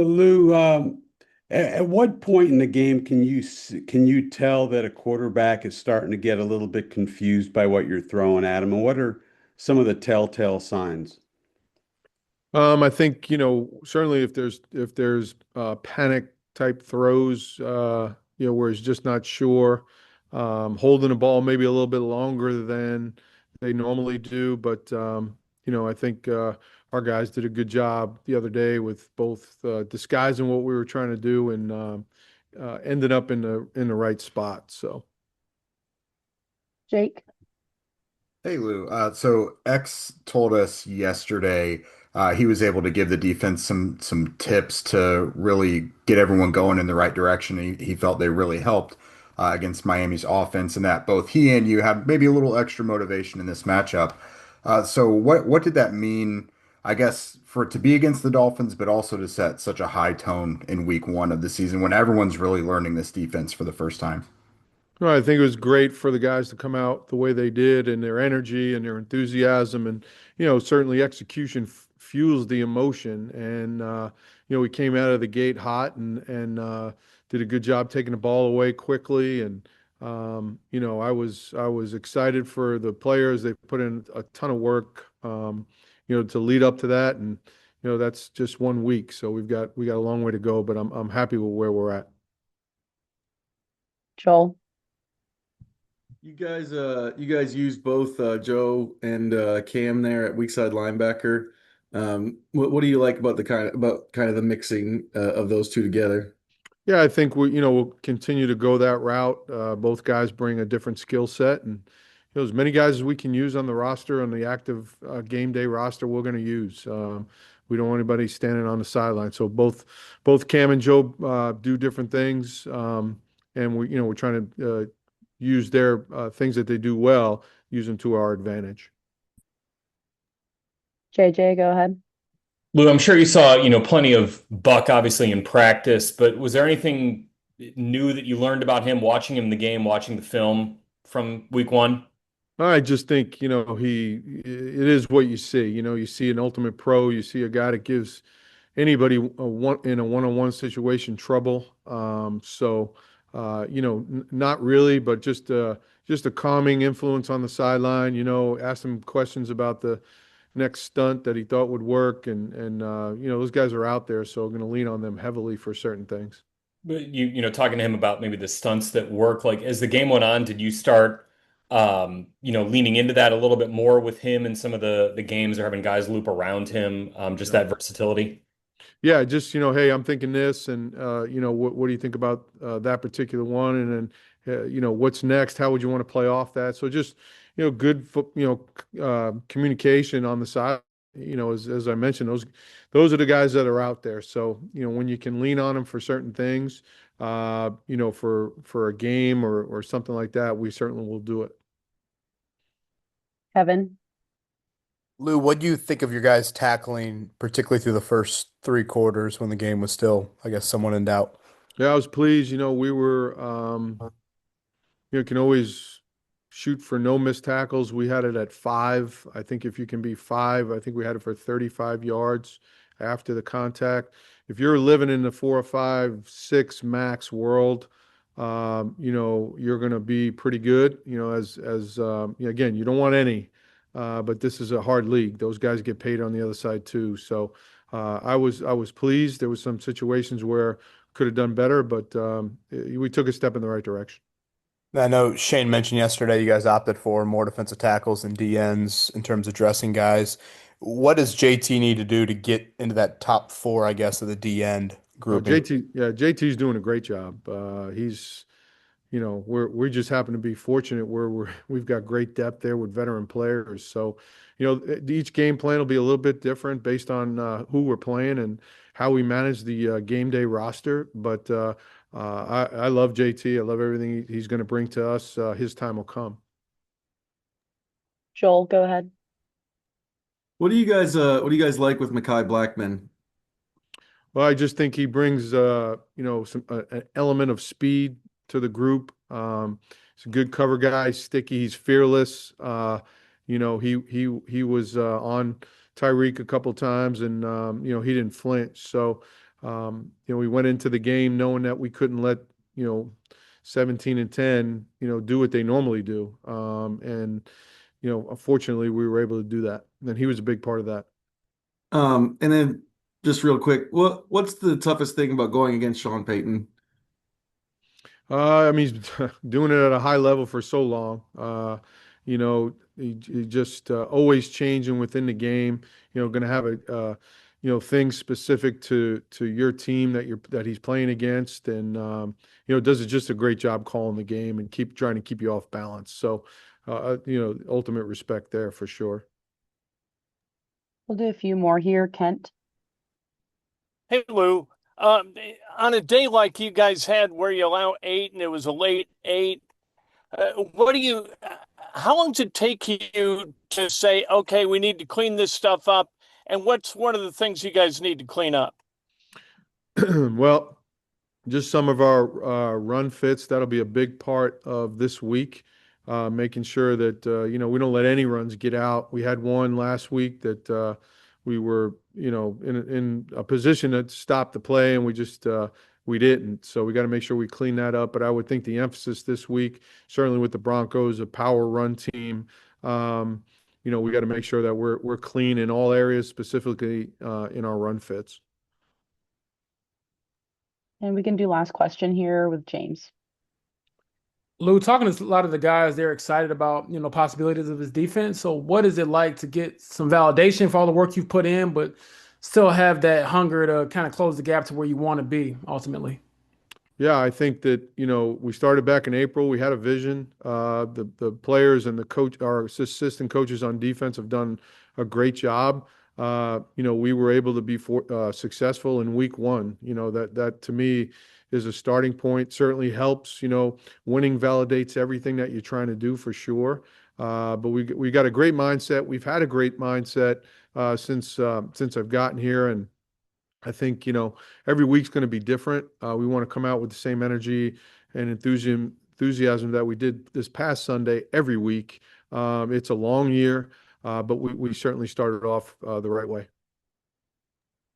Lou, at what point in the game can you tell that a quarterback is starting to get a little bit confused by what you're throwing at him? And what are some of the telltale signs? I think, certainly if there's panic type throws, where he's just not sure, holding the ball maybe a little bit longer than they normally do. But I think our guys did a good job the other day with both disguising what we were trying to do and ended up in the right spot. So. Jake. Hey Lou, so X told us yesterday he was able to give the defense some tips to really get everyone going in the right direction. He felt they really helped against Miami's offense, and that both he and you have maybe a little extra motivation in this matchup. So what did that mean? I guess for it to be against the Dolphins, but also to set such a high tone in week one of the season when everyone's really learning this defense for the first time. No, I think it was great for the guys to come out the way they did and their energy and their enthusiasm. And, certainly execution fuels the emotion. And, we came out of the gate hot and did a good job taking the ball away quickly. And, I was excited for the players. They put in a ton of work, to lead up to that. And, that's just 1 week. So we got a long way to go, but I'm happy with where we're at. Joel. You guys used both Joe and Cam there at weak side linebacker. What do you like about the mixing of those two together? Yeah, I think we'll continue to go that route. Both guys bring a different skill set, and as many guys as we can use on the roster, on the active game day roster, we're going to use. We don't want anybody standing on the sideline. So both Cam and Joe do different things, and we're trying to use their things that they do well, use them to our advantage. JJ, go ahead. Lou, I'm sure you saw, plenty of Buck obviously in practice, but was there anything new that you learned about him watching him in the game, watching the film from week one? I just think, it is what you see. You see an ultimate pro, you see a guy that gives anybody in a one-on-one situation trouble. Not really, but just a calming influence on the sideline. Ask him questions about the next stunt that he thought would work, and those guys are out there, so I'm going to lean on them heavily for certain things. But talking to him about maybe the stunts that work, like as the game went on, did you start, leaning into that a little bit more with him in some of the games or having guys loop around him, just that versatility? Yeah, just hey, I'm thinking this, and what do you think about that particular one, and then what's next? How would you want to play off that? So just good communication on the side. As I mentioned, those are the guys that are out there. So when you can lean on them for certain things, for a game or something like that, we certainly will do it. Kevin. Lou, what do you think of your guys tackling, particularly through the first three quarters when the game was still, I guess, somewhat in doubt? Yeah, I was pleased. We were, can always shoot for no missed tackles. We had it at 5. I think if you can be 5, I think we had it for 35 yards after the contact. If you're living in the 4 or 5, 6 max world, you're going to be pretty good. Again, you don't want any. But this is a hard league. Those guys get paid on the other side too. So I was pleased. There was some situations where could have done better, but we took a step in the right direction. I know Shane mentioned yesterday you guys opted for more defensive tackles and DNs in terms of dressing guys. What does JT need to do to get into that top 4, I guess, of the D end Oh, grouping? JT's doing a great job. We just happen to be fortunate where we've got great depth there with veteran players. So, each game plan will be a little bit different based on who we're playing and how we manage the game day roster. But I love JT. I love everything he's going to bring to us. His time will come. Joel, go ahead. What do you guys like with Mekhi Blackman? Well, I just think he brings an element of speed to the group. He's a good cover guy, sticky. He's fearless. He was on Tyreek a couple times, and he didn't flinch. So We went into the game knowing that we couldn't let, 17 and 10, do what they normally do. Unfortunately, we were able to do that. And he was a big part of that. And then just real quick, what's the toughest thing about going against Sean Payton? I mean, he's doing it at a high level for so long. He just always changing within the game. Going to have things specific to your team that he's playing against, and does just a great job calling the game and trying to keep you off balance. So, ultimate respect there for sure. We'll do a few more here, Kent. Hey, Lou. On a day like you guys had where you allow 8 and it was a late 8, how long does it take you to say, okay, we need to clean this stuff up? And what's one of the things you guys need to clean up? Well, just some of our run fits. That'll be a big part of this week, making sure that we don't let any runs get out. We had one last week that we were in a position to stop the play, and we didn't. So we got to make sure we clean that up. But I would think the emphasis this week, certainly with the Broncos, a power run team. We got to make sure that we're clean in all areas, specifically in our run fits. And we can do last question here with James. Lou, talking to a lot of the guys, they're excited about, possibilities of his defense. So what is it like to get some validation for all the work you've put in, but still have that hunger to kind of close the gap to where you want to be ultimately? Yeah, I think that, we started back in April. We had a vision. The players and our assistant coaches on defense have done a great job. We were able to be successful in week 1. That to me is a starting point. Certainly helps. Winning validates everything that you're trying to do for sure. But we got a great mindset. We've had a great mindset since I've gotten here, and I think every week's going to be different. We want to come out with the same energy and enthusiasm that we did this past Sunday every week. It's a long year, but we certainly started off the right way.